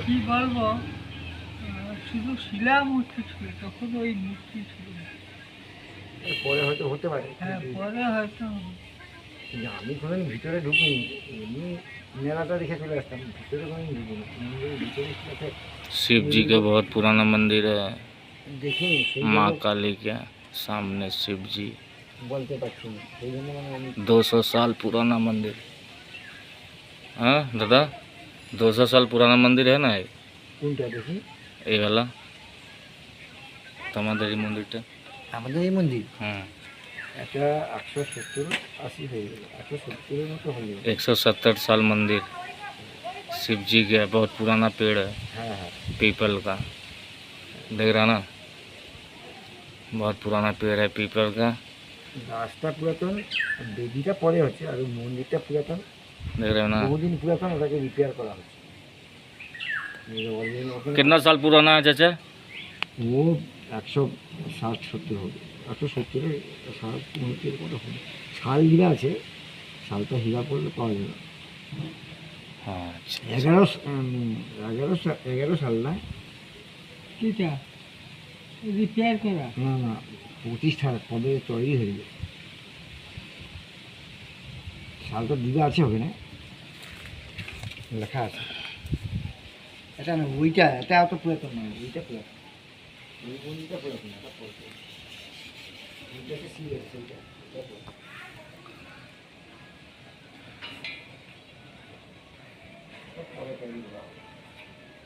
কি বলবো, শুধু শিলা মূর্তি ছিল, তখন ওই মূর্তি ছিল না। পরে হয়তো হতে পারে। হ্যাঁ, পরে হয়তো কিন্তু আমি কোনোদিন ভিতরে ঢুকিনি, এমনি মেলাটা দেখে চলে আসতাম, ভিতরে কোনোদিন ঢুকিনি। মন্দিরের ভিতরে কি আছে शिव जी का बहुत पुराना मंदिर है। দেখিনি, সেই माँ জন্য काली के सामने शिव जी, বলতে পারছি না, সেই জন্য মানে আমি 200 साल पुराना मंदिर। हाँ दादा, 200 साल पुराना मंदिर है ना ये কোনটা দেখি। वाला তোমাদের মন্দিরটা। আমাদের এই মন্দির हाँ, এটা 170-80 হয়ে গেল, 170-এর মতো হয়ে গেল। 170 साल मंदिर शिव जी का, बहुत पुराना पेड़ है হ্যাঁ হ্যাঁ, पीपल का, देख रहा ना, बहुत पुराना पेड़ है पीपल का, গাছটা পুরাতন, বেদিটা পরে হচ্ছে, আর ওই মন্দিরটা পুরাতন, देख रहे हो ना। বহুদিন পুরাতন, ওটাকে রিপেয়ার করা হচ্ছে। कितना साल पुराना है चाचा? ও 160-70 হবে, 170-এর 60-70 মতো হবে। শাল হীরা আছে, শালটা হীরা পড়লে পাওয়া যাবে। हाँ अच्छा, 11 সাল না, কিটা রিপেয়ার করা। না না, প্রতিষ্ঠা কবে তৈরি হয়ে যায়, শালটা দিদা আছে ওখানে লেখা আছে। এটা না, ওইটা, এটা অত পুরাতন নয়, ওইটা পুরাতন, ওই মন্দিরটা পুরাতন, এটা পুরাতন, ওইটা একটা সিল আছে, ওইটা ওইটা পুরাতন। এটা পরে তৈরি করা হবে।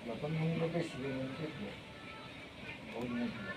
যখন মন্দিরটা শিবের মন্দিরটা পুরাতন, বহুত মন্দির।